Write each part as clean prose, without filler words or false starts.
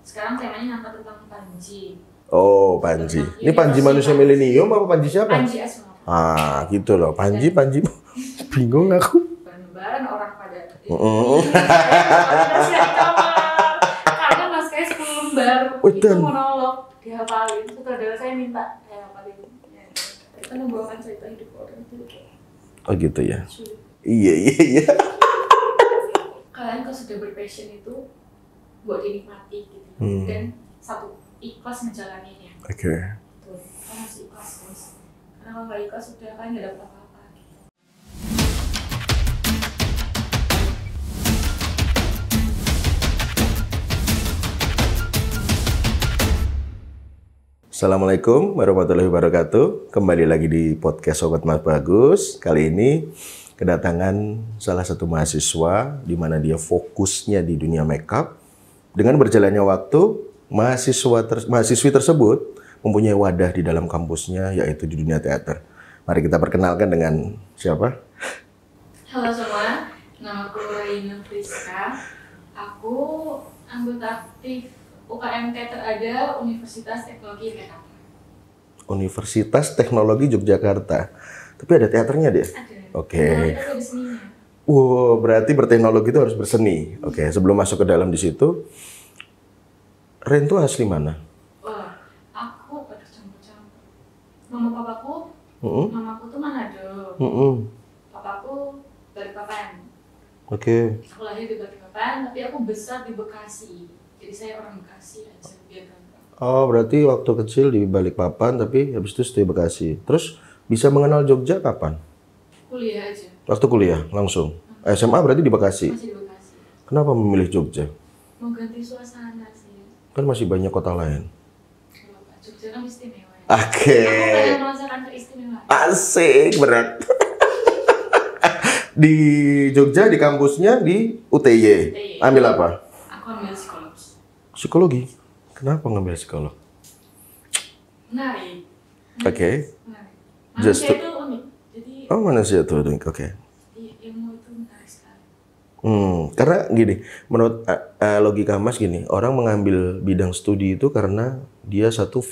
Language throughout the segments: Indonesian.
Sekarang temanya ngangkat tentang Panji. Oh, Panji. Ini Panji manusia milenium apa Panji siapa? Panji Asma. Gitu loh. Panji. Bingung aku. Lebaran orang pada. Karena Mas Kai 10 lembar itu monolog dihafalin. Sutradara saya minta hafalin. Kita membawakan cerita hidup orang itu. Oh gitu ya. Iya. Kalian kalau sudah berpassion itu buat dinikmati gitu. Dan satu, ikhlas ngejalaninnya. Oke. Tuh, kan harus ikhlas guys. Karena kalau nggak ikhlas sudah kan nggak dapat apa-apa gitu. Assalamualaikum warahmatullahi wabarakatuh. Kembali lagi di podcast Sobat Mas Bagus. Kali ini kedatangan salah satu mahasiswa di mana dia fokusnya di dunia makeup. Dengan berjalannya waktu, mahasiswi tersebut mempunyai wadah di dalam kampusnya, yaitu di dunia teater. Mari kita perkenalkan dengan siapa? Halo semua, nama aku Raina Friska. Aku anggota aktif UKM Teater Ada Universitas Teknologi Yogyakarta. Universitas Teknologi Yogyakarta. Tapi ada teaternya dia? Ada. Oke. Ada seninya. Wow, berarti berteknologi itu harus berseni. Oke, sebelum masuk ke dalam di situ, Ren tuh asli mana? Wah, aku bercampur-campur. Mamaku tuh Manado. Papaku Balikpapan. Oke. Aku lahir di Balikpapan, tapi aku besar di Bekasi. Jadi saya orang Bekasi aja, biar gampang. Oh, berarti waktu kecil di Balikpapan, tapi habis itu stay Bekasi. Terus bisa mengenal Jogja kapan? Kuliah aja. Waktu kuliah langsung. SMA berarti di Bekasi. Masih di Bekasi. Kenapa memilih Jogja? Mau ganti suasana sih. Kan masih banyak kota lain. Kalau Pak Jogja kan istimewa ya. Oke. Aku pengen merasakan keistimewaan. Asik, berat. Di Jogja, di kampusnya di UTY. Ambil apa? Aku ambil psikologi. Psikologi. Kenapa ngambil psikolog? Menarik. Oke. Menarik. Just Manusia itu unik. Jadi Oh, manusia tuh, oke. ilmu itu menarik sekali. Karena gini, menurut logika Mas gini, orang mengambil bidang studi itu karena dia satu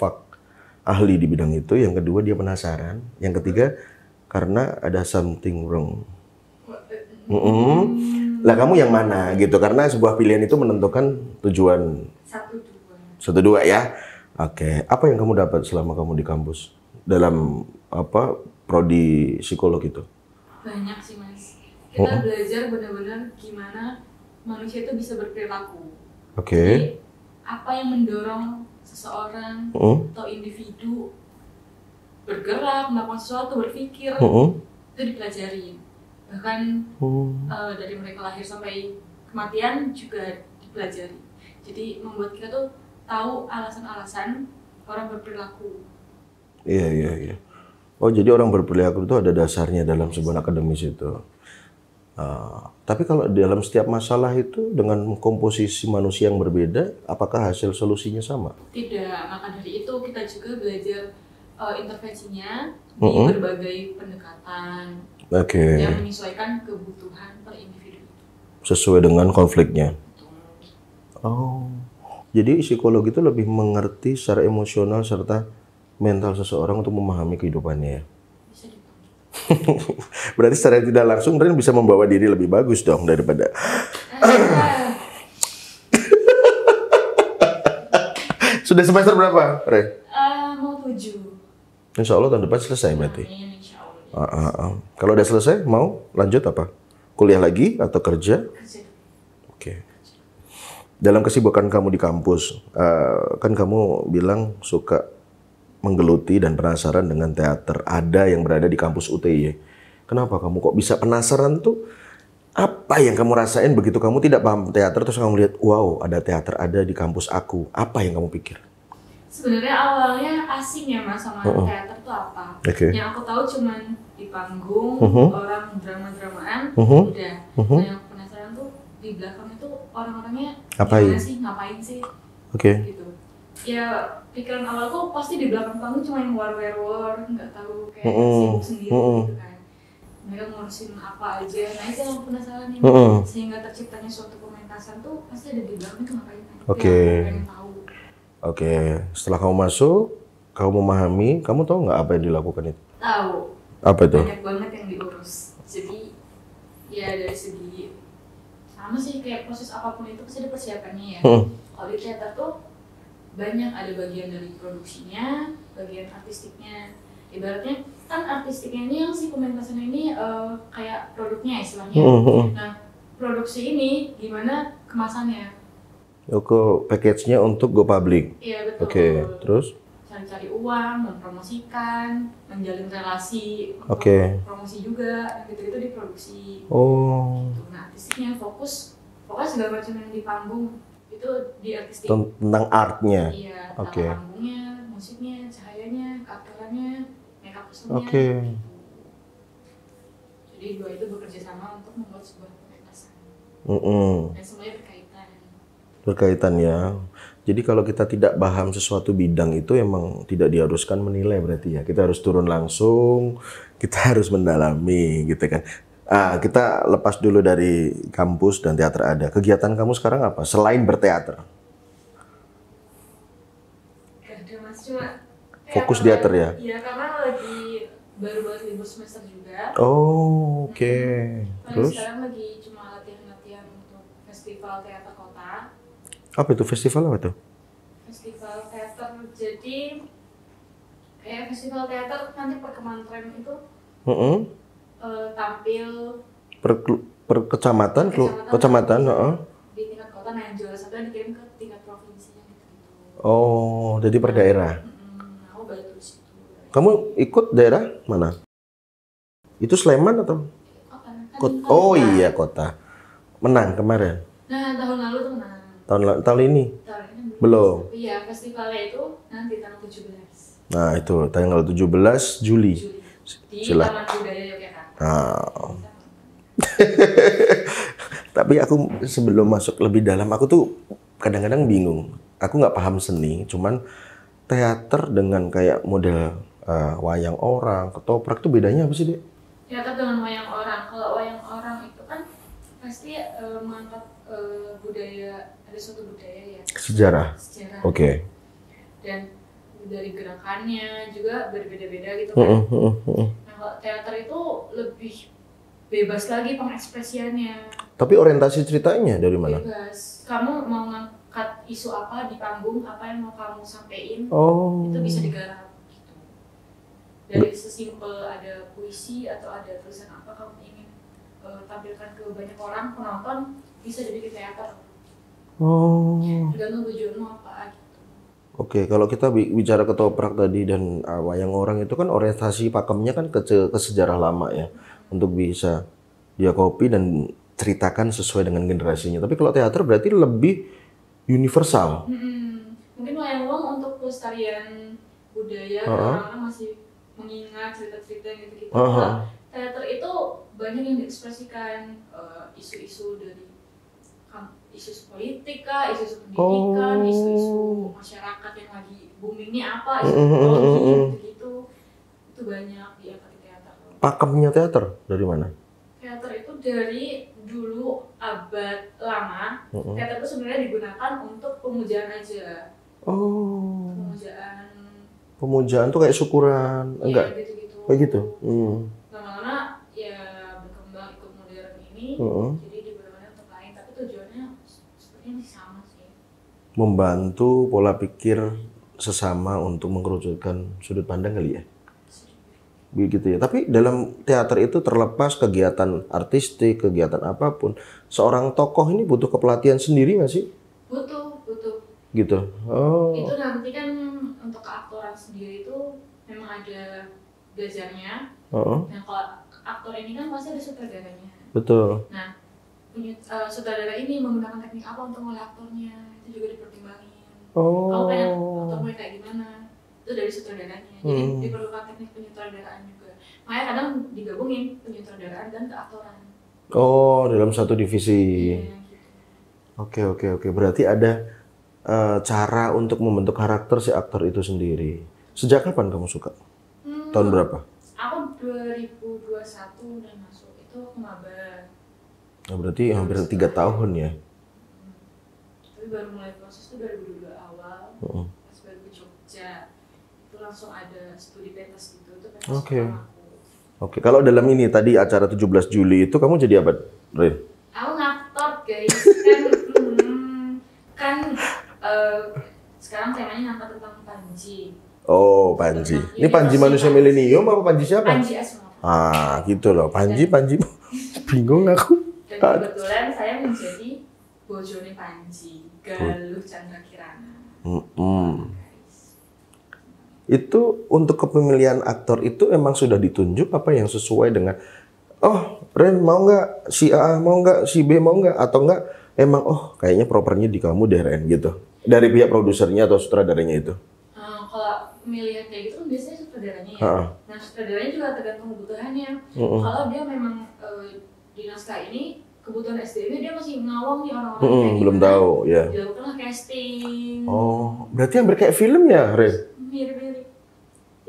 ahli di bidang itu, yang kedua dia penasaran, yang ketiga karena ada something wrong. Lah kamu yang mana gitu? Karena sebuah pilihan itu menentukan tujuan. Satu dua ya. Oke. Apa yang kamu dapat selama kamu di kampus dalam prodi psikolog itu? Banyak sih Mas. Kita belajar benar-benar gimana manusia itu bisa berperilaku. Oke. Jadi, apa yang mendorong seseorang atau individu bergerak, melakukan sesuatu, berpikir, itu dipelajari. Bahkan dari mereka lahir sampai kematian juga dipelajari. Jadi membuat kita tuh tahu alasan-alasan orang berperilaku. Iya. Oh, jadi orang berperilaku itu ada dasarnya dalam sebuah akademis itu. Tapi kalau dalam setiap masalah itu dengan komposisi manusia yang berbeda, apakah hasil solusinya sama? Tidak, maka dari itu kita juga belajar intervensinya di berbagai pendekatan yang menyesuaikan kebutuhan per individu. Sesuai dengan konfliknya. Oh, jadi psikologi itu lebih mengerti secara emosional serta mental seseorang untuk memahami kehidupannya ya? Bisa dipanggil. Berarti secara tidak langsung Ren bisa membawa diri lebih bagus dong daripada... Sudah semester berapa, Ren? Mau 7. Insya Allah tahun depan selesai berarti? Insya Allah. Kalau udah selesai, mau lanjut apa? Kuliah lagi atau kerja? Kerja. Oke. Dalam kesibukan kamu di kampus, kan kamu bilang suka menggeluti dan penasaran dengan teater ada yang berada di kampus UTY. Kenapa kamu kok bisa penasaran tuh? Apa yang kamu rasain begitu kamu tidak paham teater terus kamu lihat, wow, ada teater ada di kampus aku. Apa yang kamu pikir? Sebenarnya awalnya asing ya Mas sama teater tuh apa? Yang aku tahu cuman di panggung, orang drama-dramaan, udah. Nah, yang aku penasaran tuh di belakang itu orang-orangnya ngapain sih? Gitu. Ya pikiran awalku pasti di belakang panggung cuma yang war, nggak tahu kayak sibuk sendiri gitu kan. Mereka ngurusin apa aja, nah itu yang aku penasaran nih, sehingga terciptanya suatu komentar pementasan tuh pasti ada di belakang itu ngapain. Oke. Oke. Setelah kamu masuk, kamu memahami, kamu tahu nggak apa yang dilakukan itu? Tahu. Apa itu? Banyak banget yang diurus. Jadi ya dari segi sama sih kayak proses apapun itu pasti ada persiapannya ya. Kalau di teater tuh banyak, ada bagian dari produksinya, bagian artistiknya. Ibaratnya kan artistiknya ini yang si pementasan ini kayak produknya istilahnya. Nah, produksi ini gimana kemasannya? Oke, package-nya untuk go public. Iya betul. Oke, terus? Cari uang, mempromosikan, menjalin relasi, promosi juga, gitu-gitu diproduksi. Oh. Nah, artistiknya pokoknya segala macam yang di panggung itu di artistik. Tentang artnya. Iya, tentang panggungnya, musiknya, cahayanya, aktorannya, makeup kostumnya. Jadi dua itu bekerja sama untuk membuat sebuah pementasan. Dan semuanya berkaitan ya. Jadi kalau kita tidak paham sesuatu bidang itu emang tidak diharuskan menilai berarti ya. Kita harus turun langsung, kita harus mendalami gitu kan. Kita lepas dulu dari kampus dan teater ada. Kegiatan kamu sekarang apa selain berteater? Gak ada Mas, cuma fokus teater ya? Iya, karena lagi baru libur semester juga. Oh, oke. Terus? Sekarang lagi cuma latihan-latihan untuk festival teater kota. Apa itu festival apa tuh? Festival teater, jadi kayak festival teater nanti per Kementerian itu tampil per kecamatan, di tingkat kota. Nah yang juara satu dikirim ke tingkat provinsi gitu. Oh, jadi per daerah. Aku bantu di situ. Kamu ikut daerah mana? Itu Sleman atau? Kota. Oh iya kota. Menang kemarin. Nah tahun lalu tuh menang. Tahun ini? Belum. Iya, festivalnya itu nanti tanggal 17. Nah, itu tanggal 17 Juli. Di Taman Budaya Yogyakarta. Tapi aku sebelum masuk lebih dalam, aku tuh kadang-kadang bingung. Aku nggak paham seni, cuman teater dengan kayak model wayang orang, ketoprak itu bedanya apa sih, Dek? Teater dengan wayang orang. Kalau wayang orang itu kan pasti mengangkat budaya, ada suatu budaya ya. Sejarah. Oke. Dan dari gerakannya juga berbeda-beda gitu kan. Nah, kalau teater itu lebih bebas lagi pengekspresiannya. Tapi orientasi ceritanya dari mana? Bebas. Kamu mau ngangkat isu apa di panggung, apa yang mau kamu sampein, itu bisa digarap gitu. Dari sesimpel ada puisi atau ada tulisan apa kamu ingin tampilkan ke banyak orang, penonton, bisa dibikin teater. Tergantung tujuanmu apa gitu. Oke, kalau kita bicara ketoprak tadi dan wayang orang itu kan orientasi pakemnya kan ke sejarah lama ya, untuk bisa dia copy dan ceritakan sesuai dengan generasinya. Tapi kalau teater berarti lebih universal. Mungkin wayang uang untuk pelestarian budaya, orang-orang masih mengingat cerita-cerita gitu-gitu. Teater itu banyak yang diekspresikan, isu-isu dari isu politik kah, isu pendidikan, isu-isu masyarakat yang lagi booming ini apa, isu teknologi gitu-gitu. Itu banyak diangkat di teater. Pakemnya teater dari mana? Teater itu dari dulu abad lama. Teater itu sebenarnya digunakan untuk pemujaan aja. Pemujaan tuh kayak syukuran, enggak? Iya, gitu-gitu. Kayak gitu. Lama-lama ya berkembang ikut modern ini, jadi digunakan untuk lain, tapi tujuannya sepertinya sama sih. Membantu pola pikir sesama untuk mengerucutkan sudut pandang kali ya? Begitu ya. Tapi dalam teater itu terlepas kegiatan artistik, kegiatan apapun, seorang tokoh ini butuh kepelatihan sendiri nggak sih? Butuh. Gitu. Itu nanti kan untuk keaktoran sendiri itu memang ada belajarnya. Nah kalau aktor ini kan pasti ada sutradaranya. Betul. Nah sutradara ini menggunakan teknik apa untuk ngolah aktornya, itu juga dipertimbangin. Kamu pengen aktornya kayak gimana? Itu dari sutradaranya. Jadi diperlukan teknik penyutradaraan juga. Makanya kadang digabungin penyutradaraan dan keaktoran. Dalam satu divisi. Iya, gitu. Oke. Berarti ada cara untuk membentuk karakter si aktor itu sendiri. Sejak kapan kamu suka? Tahun berapa? Aku 2021 udah masuk, itu aku maba. Nah, berarti hampir 3 tahun ya? Tapi baru mulai proses itu 2022 awal, pas baru ke Jogja, itu langsung ada studi pentas gitu, itu pentas pertama aku. Oke, kalau dalam ini tadi acara 17 Juli itu kamu jadi apa, Rin? Aku ngaktor guys, kan sekarang temanya ngangkat tentang Panji. Oh, Panji. Ini Panji manusia milenium apa Panji siapa? Panji Asmoro. Gitu loh, Panji. Bingung aku. Dan kebetulan saya menjadi bojone Panji, Galuh Chandra Kirana. Itu untuk kepemilian aktor itu emang sudah ditunjuk apa yang sesuai dengan Ren mau nggak, si A mau nggak, si B mau nggak, atau nggak emang kayaknya propernya di kamu deh Ren gitu dari pihak produsernya atau sutradaranya itu? Kalau milih kayak gitu kan biasanya sutradaranya ya. Nah sutradaranya juga tergantung kebutuhannya. Kalau dia memang di naskah ini kebutuhan SDM dia masih ngawang nih orang-orang kayak belum tahu ya. Dilakukanlah casting. Berarti hampir kayak film ya, Ren? Mirip-mirip.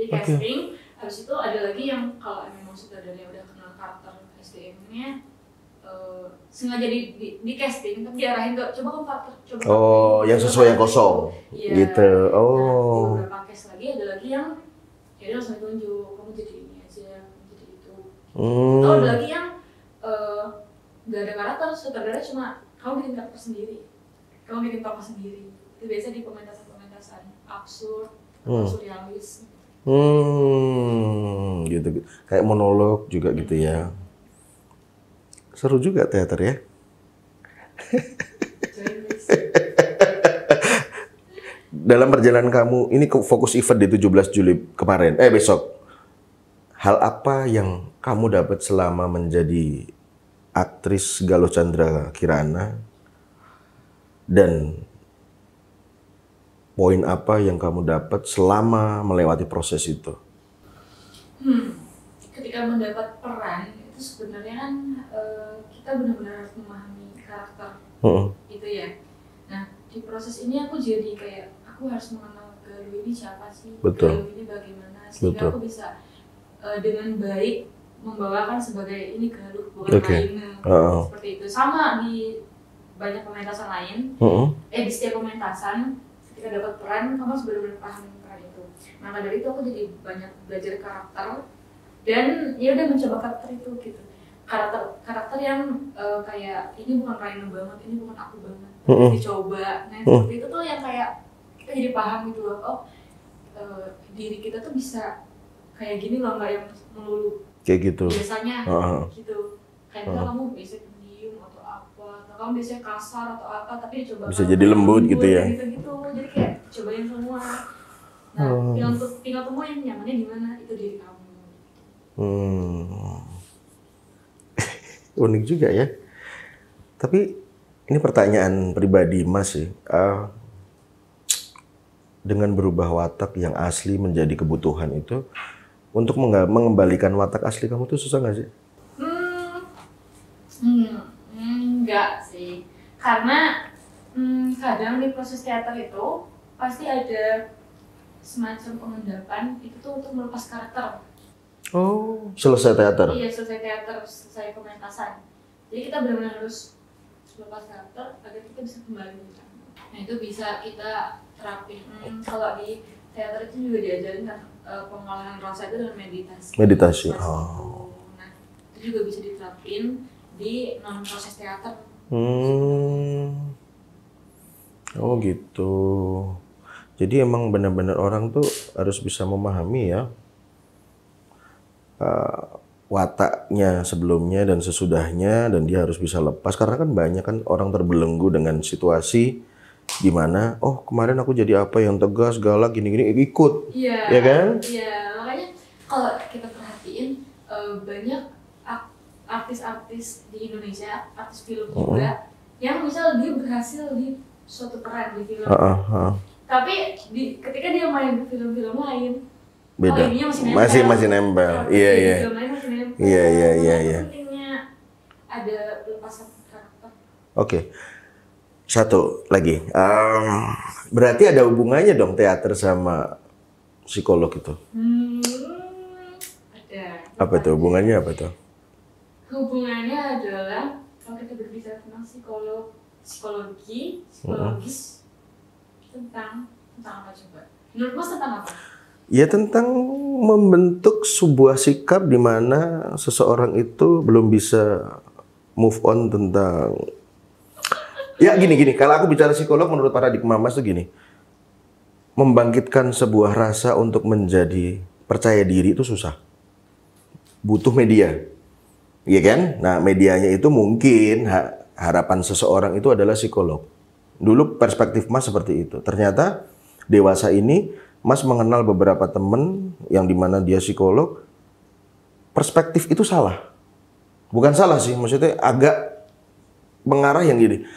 Jadi casting, habis itu ada lagi yang kalau memang sutradaranya udah kenal karakter SDM-nya, sengaja di casting, tapi diarahin ke coba kamu karakter, coba. Yang sesuai yang kosong. Iya. Gitu. Nah, di beberapa case lagi ada lagi yang ya dia langsung ditunjuk, kamu jadi ini aja, kamu jadi itu. Atau ada lagi yang nggak ada karakter, sutradara cuma kamu bikin karakter sendiri, kamu bikin tokoh sendiri. Itu biasa di pementasan absurd, surrealis. Gitu. Kayak monolog juga gitu ya. Seru juga teater ya. Dalam perjalanan kamu, ini fokus event di 17 Juli kemarin, besok. Hal apa yang kamu dapat selama menjadi aktris Galuh Chandra Kirana? Dan poin apa yang kamu dapat selama melewati proses itu? Ketika mendapat peran, itu sebenarnya kan kita benar-benar harus memahami karakter itu ya. Nah, di proses ini aku jadi kayak, aku harus mengenal Galuh ini siapa sih? Galuh ini bagaimana? Sehingga aku bisa dengan baik membawakan sebagai ini Galuh, bukan Raina. Seperti itu. Sama di banyak pementasan lain, di setiap pementasan ketika dapat peran, kamu harus benar-benar paham peran itu. Maka dari itu aku jadi banyak belajar karakter dan ya udah mencoba karakter itu gitu. Karakter yang kayak ini bukan Raina banget, ini bukan aku banget. Dicoba. Nah, seperti itu tuh yang kayak kita jadi paham gitu loh. Diri kita tuh bisa kayak gini loh, nggak yang melulu kayak gitu. Biasanya gitu. Kayak kamu biasa diem atau apa, atau kamu biasanya kasar atau apa, tapi coba bisa jadi lembut gitu ya. Gitu. Jadi kayak cobain semua. Nah, tinggal temu yang nyamannya di mana, itu diri kamu. Unik juga ya. Tapi ini pertanyaan pribadi Mas sih. Dengan berubah watak yang asli menjadi kebutuhan itu, untuk mengembalikan watak asli kamu tuh susah nggak sih? Enggak sih. Karena kadang di proses teater itu pasti ada semacam pengendapan itu tuh untuk melepas karakter. Selesai teater? Iya, selesai teater, selesai pementasan. Jadi kita benar-benar harus melepas karakter agar kita bisa kembali. Nah itu bisa kita terapin. Kalau di teater itu juga diajarin kan pengolahan rasa itu dengan meditasi. Nah itu juga bisa diterapin di non proses teater. Gitu. Jadi emang benar-benar orang tuh harus bisa memahami ya wataknya sebelumnya dan sesudahnya, dan dia harus bisa lepas karena kan banyak kan orang terbelenggu dengan situasi di mana kemarin aku jadi apa yang tegas, galak, gini-gini ikut. Ya kan? Iya, makanya kalau kita perhatiin banyak artis-artis di Indonesia, artis film juga yang misal dia berhasil di suatu peran di film. Tapi ketika dia main di film-film lain beda. Masih nempel. Iya. Pentingnya ada pelepasan karakter. Oke. Satu lagi. Berarti ada hubungannya dong teater sama psikolog itu? Ada. Apa tuh hubungannya apa tuh? Hubungannya adalah kalau kita berbicara tentang psikolog, psikologis tentang apa coba? Menurut Mas tentang apa? Ya tentang membentuk sebuah sikap di mana seseorang itu belum bisa move on tentang ya gini. Kalau aku bicara psikolog menurut paradigma Mas tuh gini. Membangkitkan sebuah rasa untuk menjadi percaya diri itu susah. Butuh media. Iya kan? Nah, medianya itu mungkin harapan seseorang itu adalah psikolog. Dulu perspektif Mas seperti itu. Ternyata dewasa ini Mas mengenal beberapa teman yang dimana dia psikolog, perspektif itu salah. Bukan salah sih, maksudnya agak mengarah yang gini.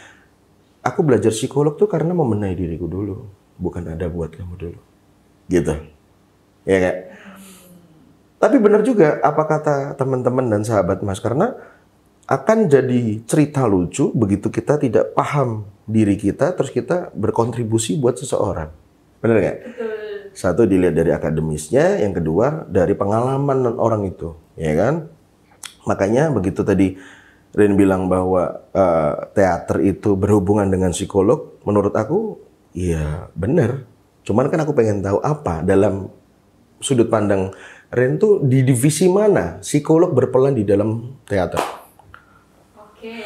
Aku belajar psikolog tuh karena membenahi diriku dulu, bukan ada buat kamu dulu. Gitu. Ya nggak? Tapi benar juga apa kata teman-teman dan sahabat Mas, karena akan jadi cerita lucu begitu kita tidak paham diri kita, terus kita berkontribusi buat seseorang. Benar nggak? Satu dilihat dari akademisnya, yang kedua dari pengalaman orang itu, ya kan? Makanya begitu tadi Rin bilang bahwa teater itu berhubungan dengan psikolog, menurut aku ya benar. Cuman kan aku pengen tahu apa dalam sudut pandang Rin tuh di divisi mana psikolog berperan di dalam teater? Oke,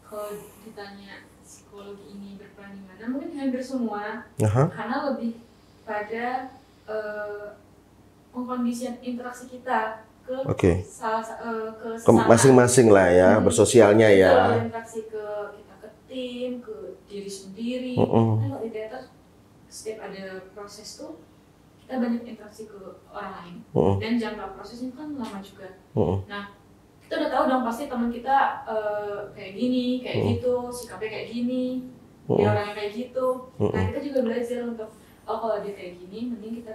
kalau ditanya psikologi ini berperan di mana, mungkin hampir semua, karena lebih pada pengkondisian interaksi kita ke masing-masing lah ya, bersosialnya ya. Interaksi kita ke tim, ke diri sendiri. Kan kalau di teater setiap ada proses tuh kita banyak interaksi ke orang lain. Dan jangka prosesnya kan lama juga. Nah, kita udah tahu dong pasti teman kita kayak gini, kayak gitu, sikapnya kayak gini, dia orangnya kayak gitu. Nah, kita juga belajar untuk kalau dia kayak gini, mending kita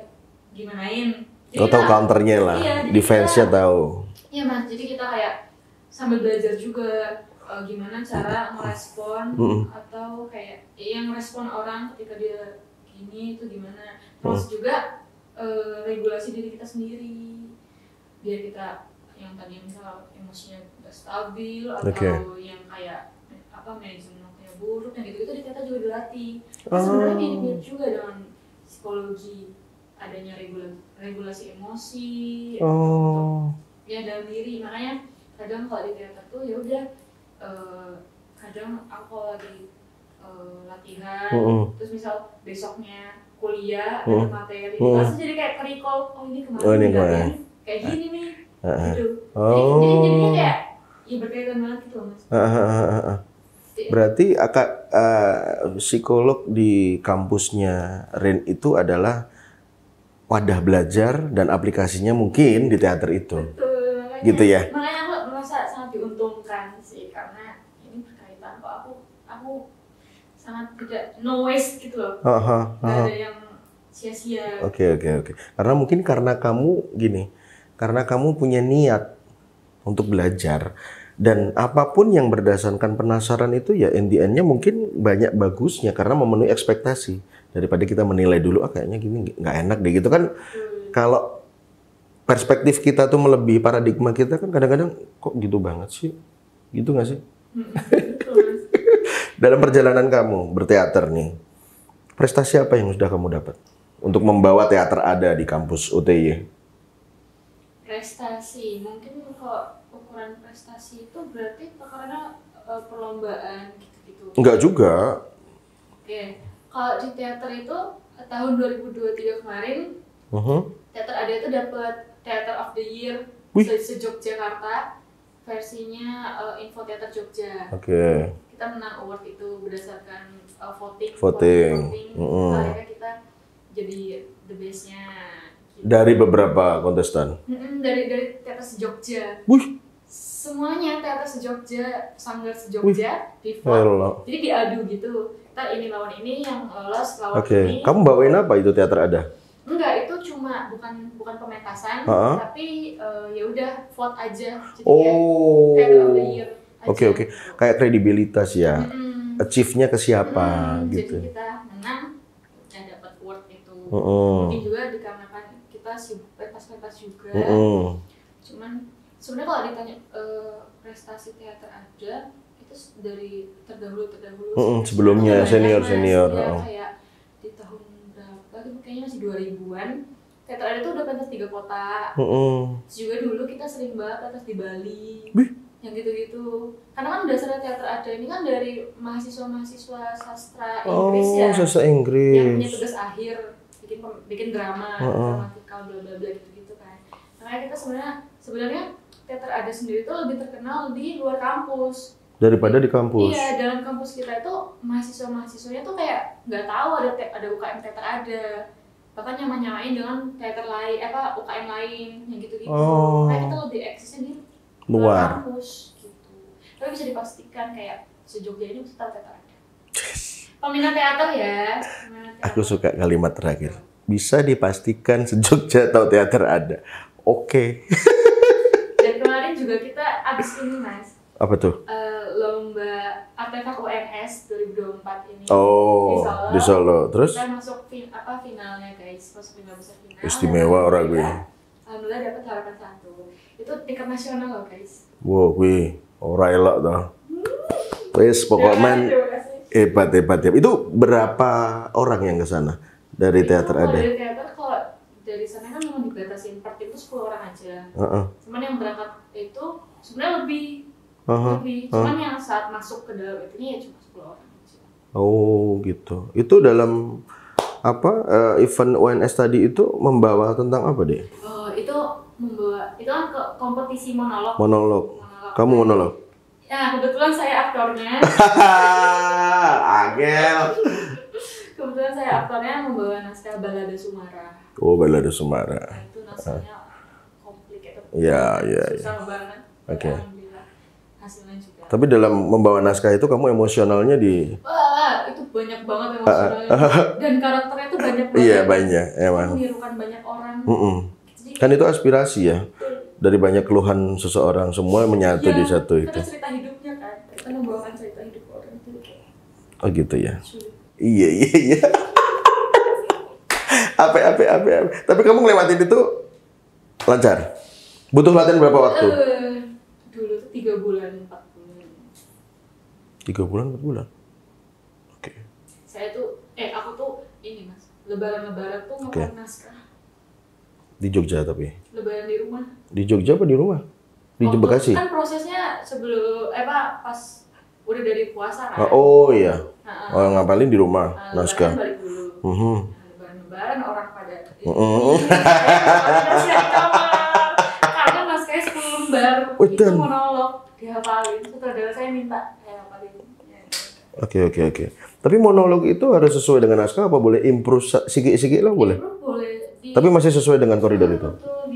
gimanain. Lo tahu counternya lah, iya, defense-nya tahu. Iya Mas, jadi kita kayak sambil belajar juga gimana cara merespon atau kayak yang respon orang ketika dia gini itu gimana. Terus juga regulasi diri kita sendiri, biar kita yang tadi misal emosinya udah stabil atau yang kayak manajemen waktunya buruk, yang gitu-gitu kita juga dilatih. Sebenarnya mirip juga dengan psikologi, adanya regulasi emosi untuk ya dalam diri. Makanya kadang kalau di teater tuh ya udah kadang aku lagi latihan terus misal besoknya kuliah ada materi pasti jadi kayak recall ini kemarin kayak gini nih gitu. Jadi jadinya kayak ya berkaitan banget gitu Mas. Berarti psikolog di kampusnya Rin itu adalah wadah belajar dan aplikasinya mungkin di teater itu. Betul, makanya, gitu ya. Makanya aku merasa sangat diuntungkan sih karena ini berkaitan kok aku sangat tidak no waste gitu loh. Gak ada yang sia-sia. Oke. Karena mungkin karena kamu punya niat untuk belajar. Dan apapun yang berdasarkan penasaran itu ya in the end-nya mungkin banyak bagusnya karena memenuhi ekspektasi. Daripada kita menilai dulu, kayaknya gini nggak enak deh gitu kan. Kalau perspektif kita tuh melebihi paradigma kita kan kadang-kadang kok gitu banget sih? Gitu nggak sih? Dalam perjalanan kamu berteater nih, prestasi apa yang sudah kamu dapat untuk membawa teater ada di kampus UTY? Prestasi, mungkin kok ukuran prestasi itu berarti karena perlombaan gitu-gitu? Enggak juga. Oke, kalau di teater itu tahun 2023 kemarin, teater ada itu dapat Theater of the Year se-Jogjakarta, versinya Info Theater Jogja. Oke. Kita menang award itu berdasarkan voting. Akhirnya kita jadi the best-nya. Gitu. Dari beberapa kontestan? Dari teater se-Jogja. Semuanya teater se-Jogja, sanggar se-Jogja, di vote. Jadi diadu gitu. Kita ini lawan ini, yang lolos lawan ini. Kamu bawain apa itu teater ada? Enggak, itu cuma bukan pementasan, tapi ya udah vote aja. Jadi Theater of the Year aja. Oke. Kayak kredibilitas ya. Achieve-nya ke siapa gitu. Jadi kita menang dan dapat award itu. Mungkin juga dikarenakan kita sibuk pentas-pentas juga. Cuman sebenarnya kalau ditanya prestasi teater ada, itu terus dari terdahulu sebelumnya senior kayak di tahun berapa gitu kayaknya masih 2000-an teater ada tuh udah pentas 3 kota. Terus juga dulu kita sering banget pentas di Bali. Yang gitu-gitu. Karena kan dasarnya teater ada ini kan dari mahasiswa sastra Inggris ya. Sastra Inggris. Yang punya tugas akhir bikin drama, dramatikal bla bla bla gitu kan. Makanya kita sebenarnya teater ada sendiri tuh lebih terkenal di luar kampus daripada di kampus. Iya, dalam kampus kita itu mahasiswanya tuh kayak nggak tahu ada UKM teater ada. Bahkan nyamain dengan teater lain, UKM lain yang gitu-gitu. Kayak kita lebih eksisnya di luar kampus gitu. Tapi bisa dipastikan kayak se-Jogja ini tetap teater ada. Peminat teater ya. Aku suka kalimat terakhir. Bisa dipastikan se-Jogja atau teater ada. Oke. Dan kemarin juga kita abis ini Mas. Apa tuh? Lomba Artefak UNS 2024 ini. Di Solo. Terus? Kita masuk finalnya guys, masuk final besar final. Istimewa orang gue. Alhamdulillah dapat harapan 1. Itu tingkat nasional loh guys. Wow, gue ora elok toh. Wes pokoknya hebat. Itu berapa orang yang ke sana dari teater ada? Dari teater kalau dari sana kan memang dibatasin per tim itu 10 orang aja. Cuman yang berangkat itu sebenarnya lebih. Cuman yang saat masuk ke dalam itu ya cuma 10 orang aja. Oh gitu. Itu dalam event UNS tadi itu membawa tentang apa deh? Itu kan ke kompetisi monolog. Kamu monolog? Ya kebetulan saya aktornya. Agel. Kebetulan saya aktornya membawa naskah Balada Sumara. Balada Sumara. Itu naskahnya komplikated. Iya. Susah banget. Oke. Hasilnya juga. Tapi dalam membawa naskah itu kamu emosionalnya di... itu banyak banget emosionalnya. Dan karakternya itu banyak banget. Iya banyak, emang. Menirukan banyak orang. Kan itu aspirasi ya. Dari banyak keluhan seseorang, semua menyatu di satu itu. Karena cerita hidupnya kan. Kita membawakan cerita hidup orang itu. Oh gitu ya. Sulit. Iya. Apa. Tapi kamu ngelewatin itu lancar. Butuh latihan berapa waktu? Dulu tuh 3 bulan, 4 bulan. 3 bulan, 4 bulan. Oke. Aku tuh ini Mas, lebaran tuh ngeluarin naskah. Di Jogja tapi? Lebaran di rumah. Di Jogja apa di rumah? Di Bekasi? Kan prosesnya sebelum, pas udah dari puasa kan? Iya. Ngapalin di rumah, naskah. Lebaran balik dulu. Lebaran orang pada karena naskahnya 10 lembar. Itu monolog, dihafalin. Sutradara saya minta hafalin. Oke. Tapi monolog itu harus sesuai dengan naskah apa boleh improve sikit-sikit lah boleh? Boleh. Tapi masih sesuai dengan koridor itu? Betul,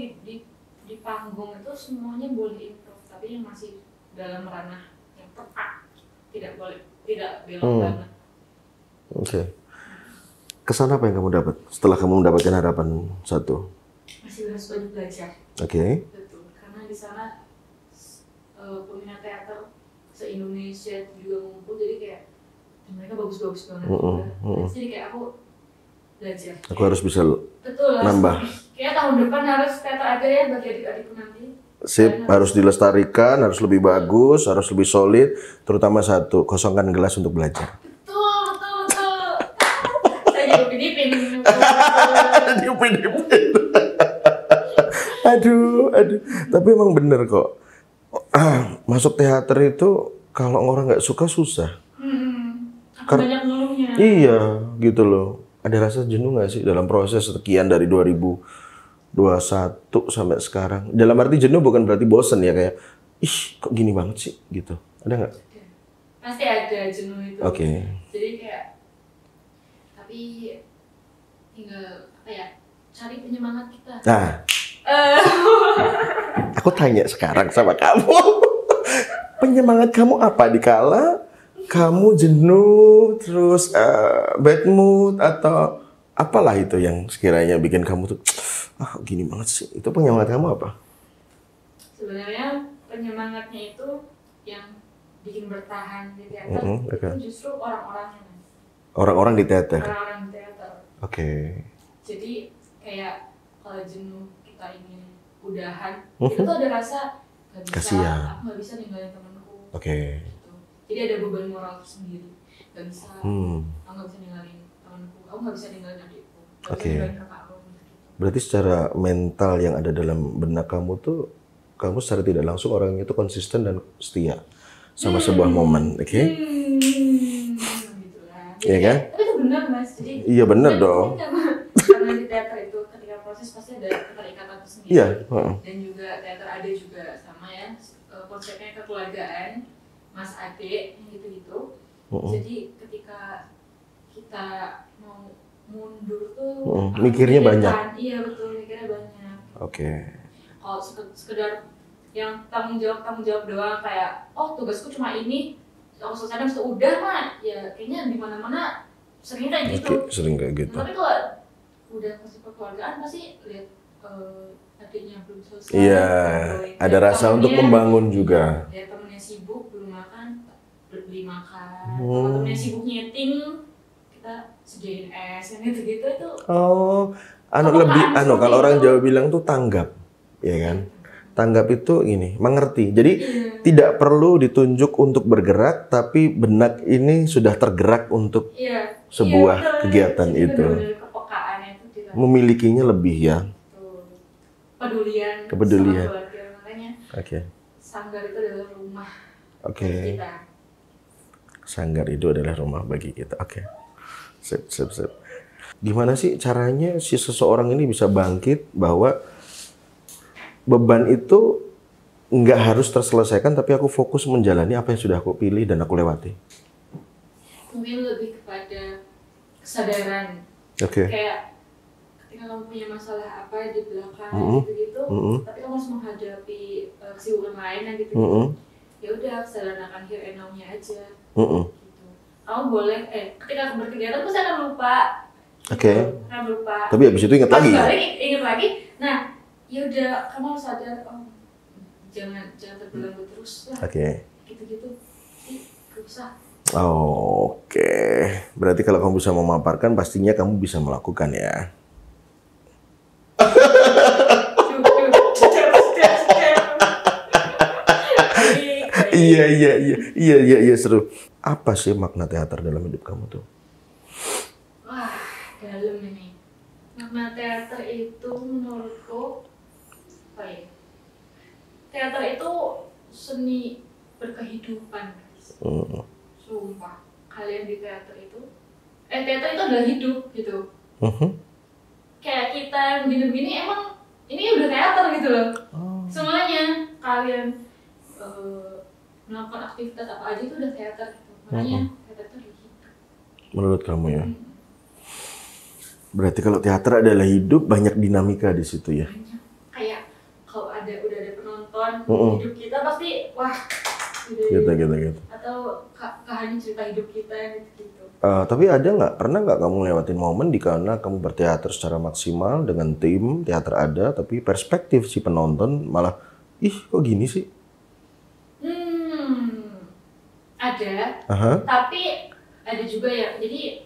di panggung itu semuanya boleh improve, tapi yang masih dalam ranah yang tepat. Tidak belok banget. Oke. Kesan apa yang kamu dapat setelah kamu mendapatkan harapan 1? Masih harus banyak belajar. Oke. Betul, karena di sana peminat teater se-Indonesia juga ngumpul, jadi kayak mereka bagus-bagus banget juga. Jadi kayak aku belajar. Aku harus bisa betul, nambah. Kayak tahun depan harus teater ada ya bagi adik-adikku nanti. Sip, harus dilestarikan, harus lebih bagus, harus lebih solid. Terutama 1, kosongkan gelas untuk belajar. Betul. Saya juga pinipin. Aduh. Tapi emang bener kok. Masuk teater itu kalau orang nggak suka susah. Banyak ngeluhnya. Iya, gitu loh. Ada rasa jenuh nggak sih dalam proses sekian dari 2021 sampai sekarang? Dalam arti jenuh bukan berarti bosen ya, kayak kok gini banget sih gitu. Ada nggak? Pasti ada jenuh itu. Oke. Jadi kayak tapi tinggal cari penyemangat kita. Nah, aku tanya sekarang sama kamu, penyemangat kamu apa dikala kamu jenuh, terus bad mood, atau apalah itu yang sekiranya bikin kamu tuh, gini banget sih. Itu penyemangat kamu apa? Sebenarnya penyemangatnya itu yang bikin bertahan di teater, itu justru orang-orangnya. Orang-orang di teater? Orang-orang di teater. Oke. Jadi kayak kalau jenuh kita ingin udahan, itu tuh ada rasa, aku nggak bisa ninggalin temanku. Oke. Jadi ada beban moral tersendiri. Gak bisa, aku nggak bisa ninggalin temanku, aku nggak bisa ninggalin adikku, nggak bisa ninggalin kakakku. Berarti secara mental yang ada dalam benak kamu tuh, kamu secara tidak langsung orangnya itu konsisten dan setia sama sebuah momen, oke? Iya kan? Tapi itu benar Mas, jadi iya benar dong. Karena di teater itu ketika proses pasti ada keterikatan tersendiri. Iya. Dan juga teater ada juga sama ya, konsepnya kekeluargaan, Mas adik, gitu-gitu. Jadi ketika kita mau mundur tuh mikirnya banyak. Iya betul, mikirnya banyak. Oke. Kalau sekedar yang tanggung jawab doang kayak tugasku cuma ini, aku selesaikan itu udah mah ya kayaknya di mana-mana sering kayak gitu. Sering kayak gitu. Tapi kalau udah konsep kekeluargaan pasti lihat adiknya belum selesai. Iya, ada rasa untuk membangun juga. Ya temennya sibuk belum makan, beli makan. Temennya sibuk nyeting, kita sediain es yang gitu-gitu itu. Kalau orang Jawa bilang tuh tanggap, ya kan? Tanggap itu ini, mengerti. Jadi tidak perlu ditunjuk untuk bergerak, tapi benak ini sudah tergerak untuk sebuah kegiatan itu. Memilikinya lebih ya. Kepedulian. Makanya. Sanggar itu adalah rumah. Kita. Sanggar itu adalah rumah bagi kita. Sip. Gimana sih caranya si seseorang ini bisa bangkit bahwa beban itu nggak harus terselesaikan, tapi aku fokus menjalani apa yang sudah aku pilih dan aku lewati? Mungkin lebih kepada kesadaran. Kayak ketika kamu punya masalah apa di belakang gitu-gitu, tapi kamu harus menghadapi kesibukan lain yang gitu-gitu. Ya udah, kesadaran akan here and now-nya aja. Gitu. Kamu boleh, ketika aku berkegiatan pasti akan lupa. Akan lupa. Tapi habis itu ingat lagi. Ingat lagi. Nah, ya udah, kamu harus sadar, jangan terbelenggu terus lah. Gitu-gitu. Gak usah. Berarti kalau kamu bisa memaparkan, pastinya kamu bisa melakukan ya. Iya seru. Apa sih makna teater dalam hidup kamu tuh? Wah, dalam ini. Makna teater itu menurutku apa ya? Teater itu seni berkehidupan, guys. Sumpah, kalian di teater itu adalah hidup gitu. Kayak kita begini-begini emang ini udah teater gitu loh. Semuanya kalian melakukan aktivitas apa aja itu udah teater gitu. Makanya teater itu hidup. Menurut kamu ya? Berarti kalau teater adalah hidup, banyak dinamika di situ ya? Banyak. Kayak kalau udah ada penonton, hidup kita pasti wah gitu. Atau hanya cerita hidup kita gitu. Tapi pernah nggak kamu lewatin momen di mana kamu berteater secara maksimal dengan tim teater ada, tapi perspektif si penonton malah, kok gini sih? Ada, tapi ada juga ya. Jadi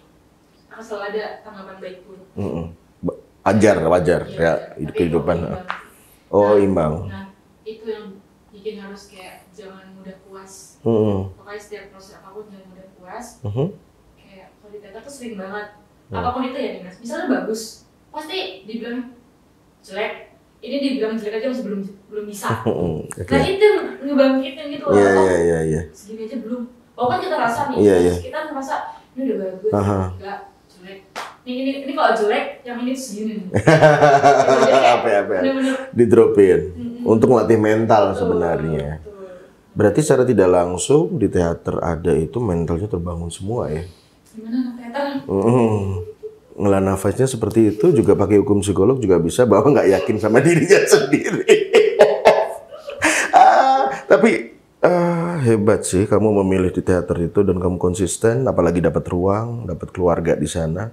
asal ada tanggapan baik pun. Wajar ya kehidupan. Imbang. Nah, itu yang bikin harus kayak jangan mudah puas. Pokoknya setiap proses apapun jangan mudah puas. Kayak kalau di teater tuh sering banget. Apapun itu ya Dimas. Misalnya bagus, pasti dibilang jelek. Ini dibilang jelek aja masih belum bisa. Nah itu ngebangkitin gitu loh. Iya. Segini aja belum. Walaupun kita rasa nih, kita merasa ini udah bagus, enggak jelek. Ini kalau jelek, yang ini segini. Didropin untuk melatih mental sebenarnya. Berarti secara tidak langsung di teater ada itu mentalnya terbangun semua ya. Gimana teater? Ngelah nafasnya seperti itu juga pakai hukum psikolog juga bisa bahwa nggak yakin sama dirinya sendiri. Tapi hebat sih kamu memilih di teater itu dan kamu konsisten, apalagi dapat ruang, dapat keluarga di sana.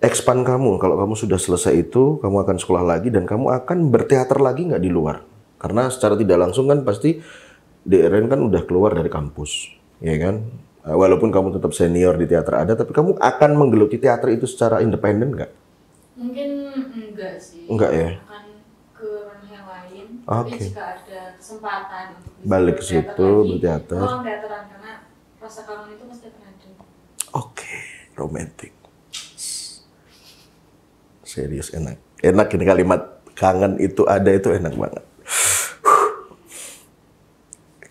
Expand kamu, kalau kamu sudah selesai itu, kamu akan sekolah lagi dan kamu akan berteater lagi nggak di luar? Karena secara tidak langsung kan pasti DRN kan udah keluar dari kampus, ya kan? Walaupun kamu tetap senior di teater ada, tapi kamu akan menggeluti teater itu secara independen nggak? Mungkin enggak sih. Enggak ya? Akan ke ranah yang lain. Tapi jika ada kesempatan untuk balik ke situ, berteater. Tolong teateran karena rasa kangen itu pasti akan ada. Oke, romantis. Serius enak. Enak ini kalimat kangen itu ada itu enak banget.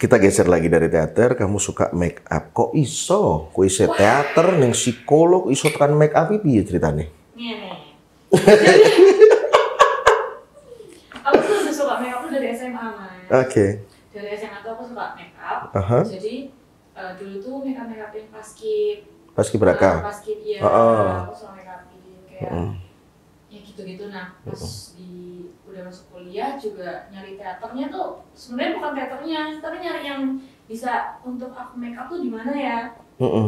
Kita geser lagi dari teater, kamu suka make up. Kok iso? Kok iso teater ning psikolog iso tekan make up piye ceritane? Nih. Aku tuh udah suka make up dari SMA, Mas. Oke. Dari SMA tuh aku suka make up. Jadi dulu tuh make up yang paskib. Paskibraka. Paskib ya. Aku suka make upin kayak ya gitu-gitu. Nah, pas udah masuk kuliah juga nyari teaternya tuh sebenarnya bukan teaternya, tapi nyari yang bisa untuk aku make up tuh di mana ya.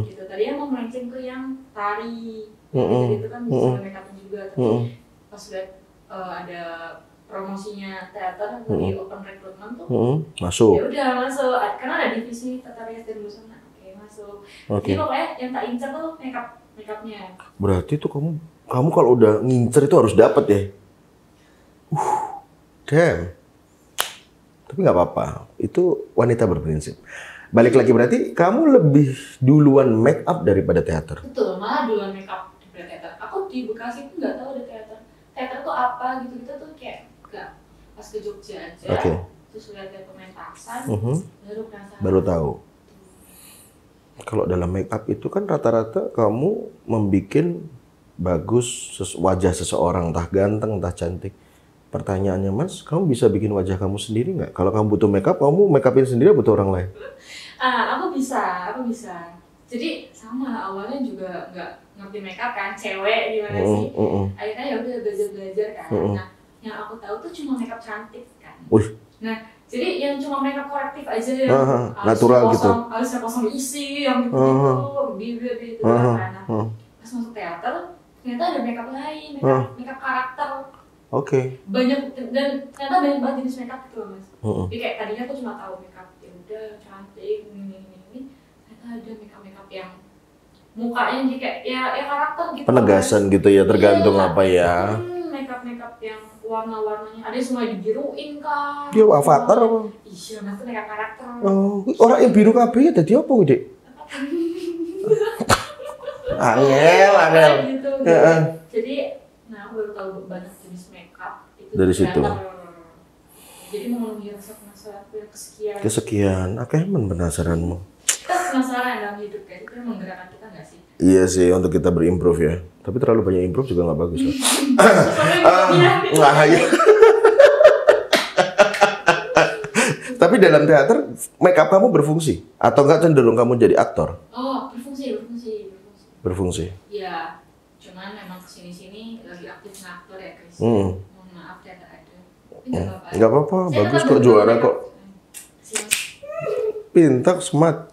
Gitu. Tadinya mau melenceng ke yang tari. Gitu kan bisa make upin juga. Tapi pas udah ada promosinya teater di open recruitment tuh masuk. Ya udah masuk karena ada divisi tata rias dan busana. Oke, masuk. Jadi pokoknya yang tak incer tuh make upnya. Berarti tuh kamu kalau udah ngincer itu harus dapet ya. Damn. Tapi nggak apa-apa. Itu wanita berprinsip. Balik lagi berarti kamu lebih duluan make up daripada teater. Betul, malah duluan make up daripada teater. Aku di Bekasi tuh nggak tahu ada teater. Teater tuh apa gitu, kita tuh kayak nggak pas ke Jogja aja. Terus lihat pementasan, baru penasaran. Baru tahu. Kalau dalam make up itu kan rata-rata kamu membikin bagus wajah seseorang, entah ganteng, entah cantik. Pertanyaannya, Mas, kamu bisa bikin wajah kamu sendiri nggak? Kalau kamu butuh make up, kamu make upin sendiri atau butuh orang lain? Aku bisa. Jadi sama awalnya juga nggak ngerti make up kan, cewek gimana sih? Akhirnya ya udah belajar kan. Nah, yang aku tahu tuh cuma make up cantik kan. Nah, jadi yang cuma make up korektif aja yang natural kosong, gitu. Alisnya kosong isi, yang gitu, bibir itu kan. Pas masuk teater, ternyata ada make up lain, make up karakter. Banyak dan ternyata banyak banget jenis make up gitu loh, Mas. Jadi kayak tadinya aku cuma tahu make up yang udah cantik ini. Ternyata ada make up yang mukanya jadi kayak ya karakter gitu. Penegasan gitu ya, tergantung apa ya. Make up yang warna-warnanya ada semua dibiruin kan. Dia avatar apa? Iya, Mas, itu make up karakter. Orang yang biru kabeh ya dadi apa, Dek? Angel. Gitu. Jadi aku baru tahu banyak jenis makeup itu dari situ. Jadi memenuhi rasa penasaran yang kesekian. Men penasaranmu. Kita penasaran dalam hidup kayak itu yang menggerakkan kita nggak sih? Iya sih, untuk kita berimprove ya. Tapi terlalu banyak improve juga nggak bagus lah. Tapi dalam teater, makeup kamu berfungsi atau nggak cenderung kamu jadi aktor? Berfungsi. Iya. Cuman memang kesini-sini lagi aktif ngaktor ya, Chris. Mohon maaf teater ada. Tapi nggak apa-apa. Bagus kok, juara kok. Pintar, smart.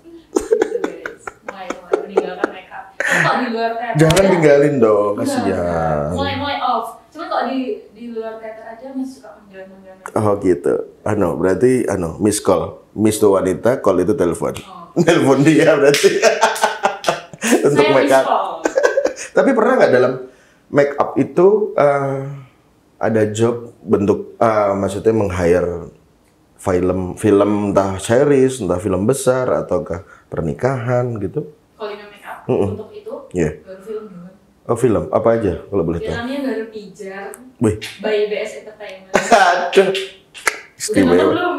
Mulai meninggalkan makeup. Kok di luar teater? Jangan tinggalin dong, kasihan. Mulai off. Cuma kok di luar teater aja masih suka panggilan. Oh gitu. Berarti miss call. Miss tuh wanita, call itu telepon. Telepon dia berarti. Untuk make up. Tapi pernah nggak dalam make up itu ada job bentuk maksudnya meng-hire film entah series, entah film besar ataukah pernikahan gitu? Kalau ini make up untuk itu baru film juga. Oh, film apa aja kalau boleh tahu? Filmnya baru Pijar. Wih. By BS Entertainment. Aduh. Istimewa. Udah belum?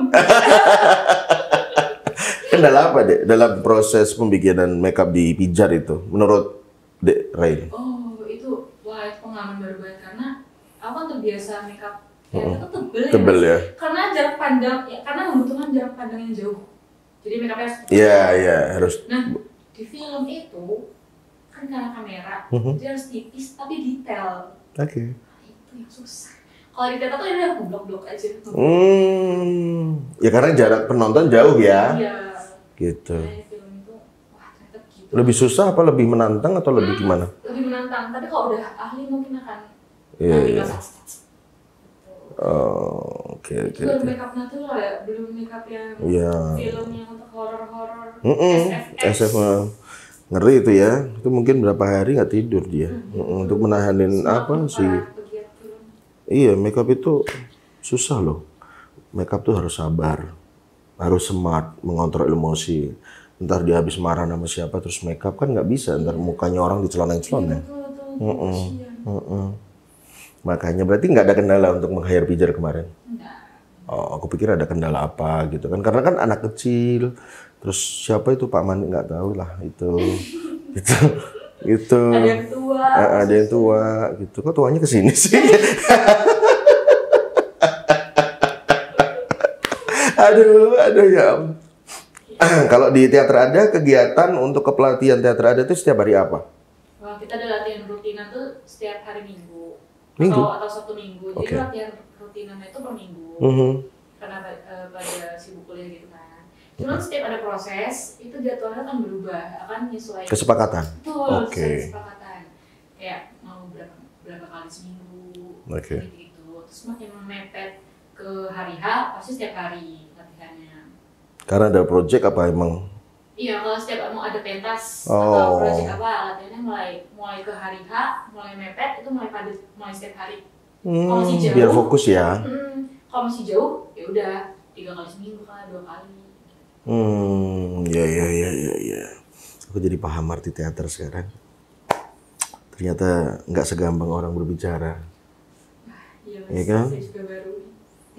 Kendala apa, Dek, dalam proses pembikinan makeup di Pijar itu menurut Dek Rain? Itu pengalaman baru banget karena aku kan terbiasa makeup itu tebel ya. Karena jarak pandang karena membutuhkan jarak pandang yang jauh. Jadi makeupnya harus. Nah, di film itu kan karena kamera dia harus tipis tapi detail. Itu yang susah. Kalau di teater tuh udah blok-blok aja. Ya karena jarak penonton jauh ya. Iya. Gitu. Film itu ternyata gitu. Lebih susah apa lebih menantang atau lebih gimana? Lebih menantang, tapi kalau udah ahli mungkin akan Iya. Oke. Belum makeup natural ya, belum makeup yang film yang untuk horor-horor. SF ngeri itu ya. Itu mungkin berapa hari nggak tidur dia untuk menahanin apa sih? Iya, makeup itu susah loh. makeup tuh harus sabar, harus smart, mengontrol emosi. Ntar dia habis marah sama siapa terus makeup kan nggak bisa, ntar mukanya orang dicelana-celana. Makanya berarti nggak ada kendala untuk meng-hire pijar kemarin? Oh, aku pikir ada kendala apa gitu kan, karena kan anak kecil, terus siapa itu Pak Mani nggak tahu lah itu, itu. Ada yang tua, gitu. Kok tuanya kesini sih? aduh ya. Kalau di teater ada kegiatan untuk kepelatihan teater ada itu setiap hari apa? Wah, kita ada latihan rutinan tuh setiap hari Minggu. Minggu? Atau Sabtu Minggu. Jadi latihan rutinannya itu per minggu. Karena pada sibuk kuliah gitu kan. Cuman setiap ada proses, itu jadwalnya kan berubah, akan menyesuaikan. Kesepakatan? Betul, kesepakatan. Kayak mau berapa kali seminggu, gitu. Terus makin mepet ke hari H, pasti setiap hari latihannya. Karena ada project apa emang? Iya, kalau setiap mau ada pentas atau project apa, latihannya mulai ke hari H, mulai mepet, itu mulai padat, mulai setiap hari. Kalau masih jauh, biar fokus ya. Kalau masih jauh, ya udah 3 kali seminggu kan, 2 kali. Ya. Aku jadi paham arti teater sekarang. Ternyata nggak segampang orang berbicara. Iya, ya kan? Saya juga baru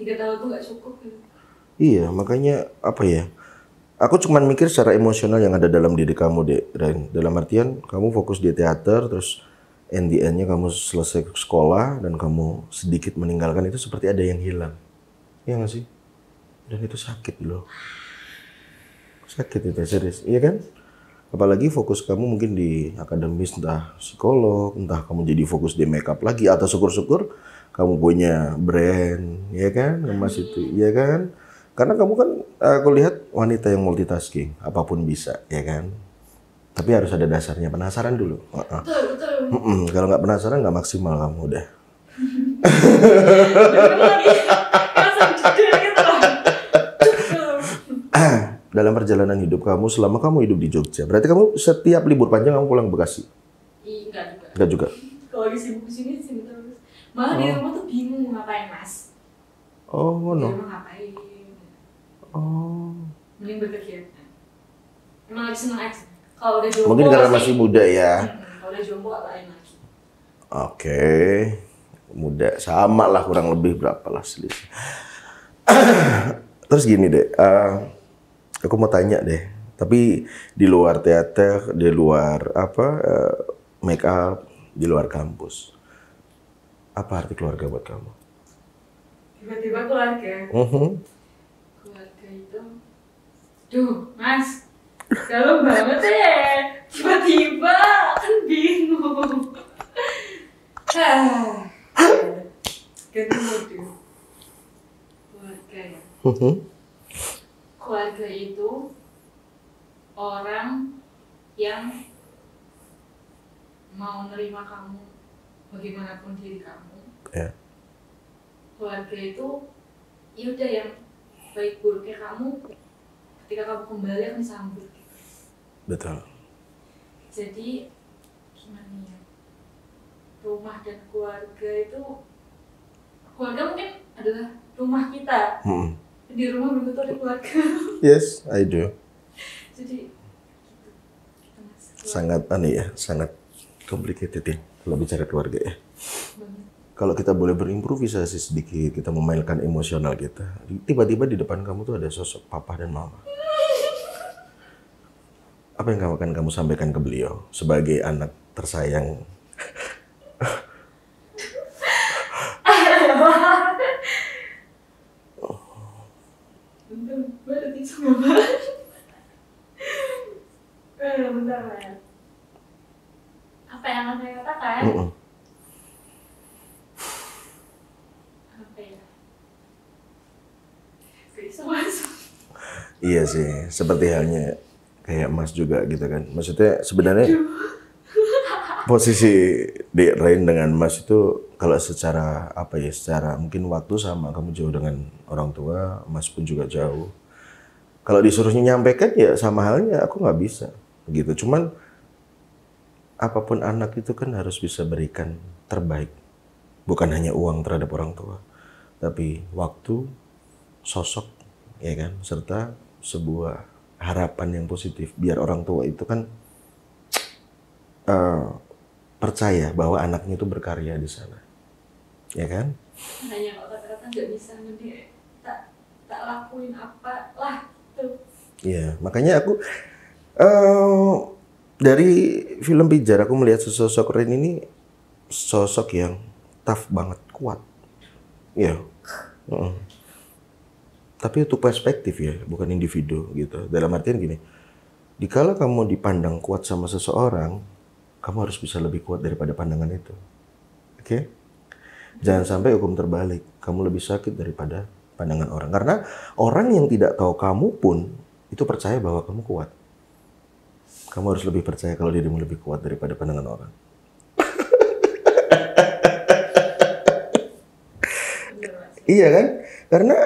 3 tahun tuh nggak cukup. Iya, makanya apa ya? Aku cuman mikir secara emosional yang ada dalam diri kamu, Ren. Dalam artian kamu fokus di teater, terus end-nya kamu selesai sekolah dan kamu sedikit meninggalkan itu seperti ada yang hilang. Iya nggak sih? Dan itu sakit loh. Sakit itu, serius. Iya kan? Apalagi fokus kamu mungkin di akademis, entah psikolog, entah kamu jadi fokus di makeup lagi, atau syukur-syukur kamu punya brand, ya kan? Emas itu, ya kan? Karena kamu kan, aku lihat wanita yang multitasking, apapun bisa, ya kan? Tapi harus ada dasarnya, penasaran dulu. Betul. Kalau nggak penasaran, nggak maksimal kamu udah. Dalam perjalanan hidup kamu, selama kamu hidup di Jogja, berarti kamu setiap libur panjang kamu pulang Bekasi? Enggak juga. Kalau lagi sibuk sini terus. Malah di rumah tuh bingung mau ngapain, Mas. Oh, no. Di rumah ngapain? Mending berkegiatan. Emang lagi seneng aja. Kalau udah jomblo mungkin karena masih muda ya. Kalau udah jomblo lain lagi. Oke. Muda sama lah, kurang lebih berapa lah selisih. Terus gini deh, aku mau tanya deh, tapi di luar teater, di luar make up, di luar kampus, apa arti keluarga buat kamu? Tiba-tiba keluarga. Keluarga itu, Mas, dalam banget ya. Tiba-tiba kan bingung. Ganti mode. Keluarga ya. Keluarga itu orang yang mau nerima kamu bagaimanapun diri kamu. Keluarga itu ya udah yang baik buruknya kamu ketika kamu kembali akan disambut. Betul. Jadi gimana ya, rumah dan keluarga itu, keluarga mungkin adalah rumah kita. Di rumah belum tentu ada keluarga. Yes, I do. Jadi sangat aneh ya, sangat complicated ya kalau bicara keluarga ya. Kalau kita boleh berimprovisasi sedikit, kita memainkan emosional kita. Tiba-tiba di depan kamu tuh ada sosok papa dan mama. Apa yang akan kamu sampaikan ke beliau sebagai anak tersayang? Bentar, apa yang akan saya katakan? Apa ya? Iya sih, seperti halnya kayak Mas juga gitu kan. Maksudnya sebenarnya posisi Dek Rain dengan Mas itu kalau secara apa ya, secara mungkin waktu sama, kamu jauh dengan orang tua, Mas pun juga jauh. Kalau disuruhnya nyampaikan ya sama halnya aku nggak bisa gitu. Cuman apapun anak itu kan harus bisa berikan terbaik. Bukan hanya uang terhadap orang tua, tapi waktu, sosok, ya kan, serta sebuah harapan yang positif biar orang tua itu kan percaya bahwa anaknya itu berkarya di sana, ya kan? Hanya kalau kata-kata nggak bisa nanti tak lakuin apa lah tuh. Iya, makanya aku dari film Pijar aku melihat sosok Rain ini sosok yang tough banget, kuat, ya. Tapi itu perspektif ya, bukan individu gitu. Dalam artian gini, dikala kamu dipandang kuat sama seseorang, kamu harus bisa lebih kuat daripada pandangan itu. Oke? Jangan sampai hukum terbalik, kamu lebih sakit daripada pandangan orang. Karena orang yang tidak tahu kamu pun itu percaya bahwa kamu kuat. Kamu harus lebih percaya kalau dirimu lebih kuat daripada pandangan orang. Iya kan? Karena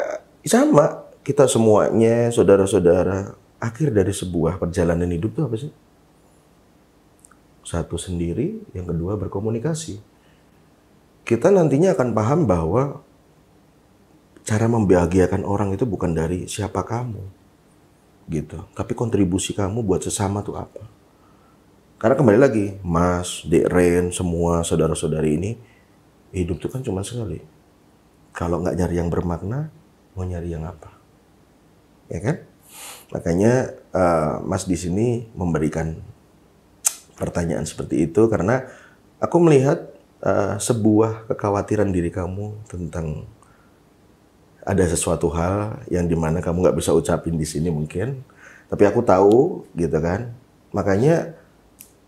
sama, kita semuanya, saudara-saudara, akhir dari sebuah perjalanan hidup itu apa sih? Satu sendiri, yang kedua berkomunikasi. Kita nantinya akan paham bahwa cara membahagiakan orang itu bukan dari siapa kamu, gitu. Tapi kontribusi kamu buat sesama tuh apa? Karena kembali lagi, Mas, Dek Ren, semua saudara-saudari ini, hidup itu kan cuma sekali. Kalau nggak nyari yang bermakna, mau nyari yang apa? Ya kan? Makanya Mas di sini memberikan pertanyaan seperti itu karena aku melihat sebuah kekhawatiran diri kamu tentang ada sesuatu hal yang dimana kamu nggak bisa ucapin di sini mungkin, tapi aku tahu gitu kan. Makanya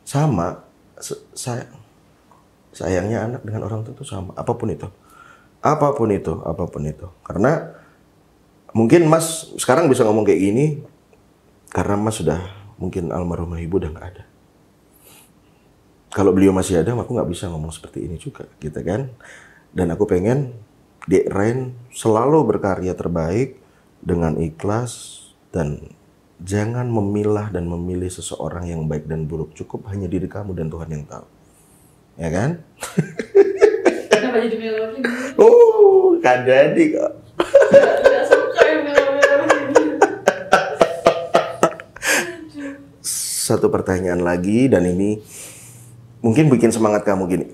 sama sayangnya anak dengan orang tua itu sama, apapun itu. Karena mungkin Mas sekarang bisa ngomong kayak gini karena Mas sudah mungkin almarhumah ibu udah nggak ada. Kalau beliau masih ada, aku nggak bisa ngomong seperti ini juga, gitu kan? Dan aku pengen Dek Ren selalu berkarya terbaik dengan ikhlas dan jangan memilah dan memilih seseorang yang baik dan buruk. Cukup hanya diri kamu dan Tuhan yang tahu, ya kan? Kenapa jadi melo gini? Kan jadi kok. Nggak suka yang melo-melo gini. Satu pertanyaan lagi dan ini mungkin bikin semangat kamu gini.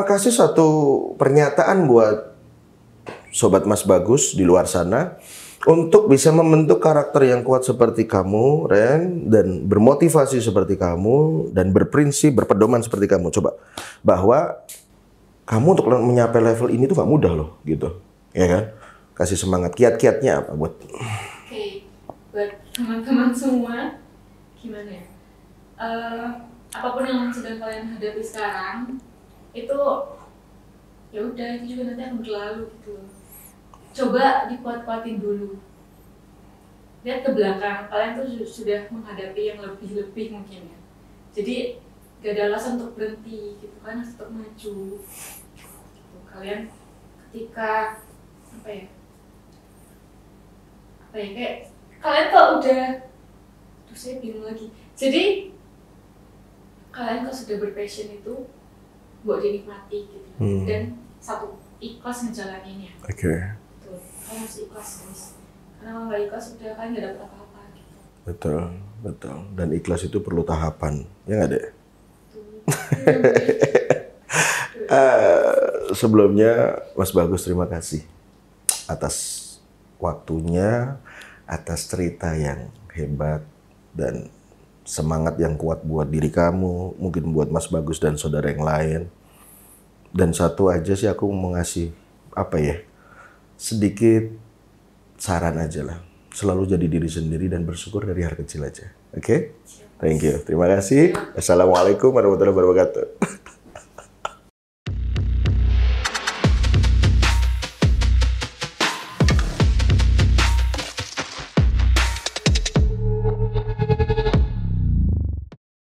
Kasih satu pernyataan buat Sobat Mas Bagus di luar sana untuk bisa membentuk karakter yang kuat seperti kamu, Ren, dan bermotivasi seperti kamu dan berprinsip, berpedoman seperti kamu. Coba bahwa kamu untuk mencapai level ini tuh gak mudah loh, gitu, ya kan? Kasih semangat, kiat-kiatnya apa buat? Oke, buat teman-teman semua, gimana ya? Apapun yang sedang kalian hadapi sekarang, itu ya udah itu juga nanti akan berlalu gitu. Coba dikuat-kuatin dulu. Lihat ke belakang, kalian tuh sudah menghadapi yang lebih-lebih mungkin ya. Jadi gak ada alasan untuk berhenti gitu kan, harus tetap maju. Gitu. Kalian ketika kayak kalian tuh udah, saya bingung lagi. Jadi kalian kalau sudah berpassion itu buat dinikmati gitu. Dan satu, ikhlas ngejalaninnya. Oke. Betul. Kalian harus ikhlas guys. Karena kalau nggak ikhlas udah kalian nggak dapat apa-apa gitu. Betul. Dan ikhlas itu perlu tahapan, ya nggak deh? Sebelumnya Mas Bagus terima kasih atas waktunya, atas cerita yang hebat dan semangat yang kuat buat diri kamu, mungkin buat Mas Bagus dan saudara yang lain. Dan satu aja sih aku mau ngasih sedikit saran aja lah. Selalu jadi diri sendiri dan bersyukur dari hal kecil aja. Oke? Thank you. Terima kasih. Assalamualaikum warahmatullahi wabarakatuh.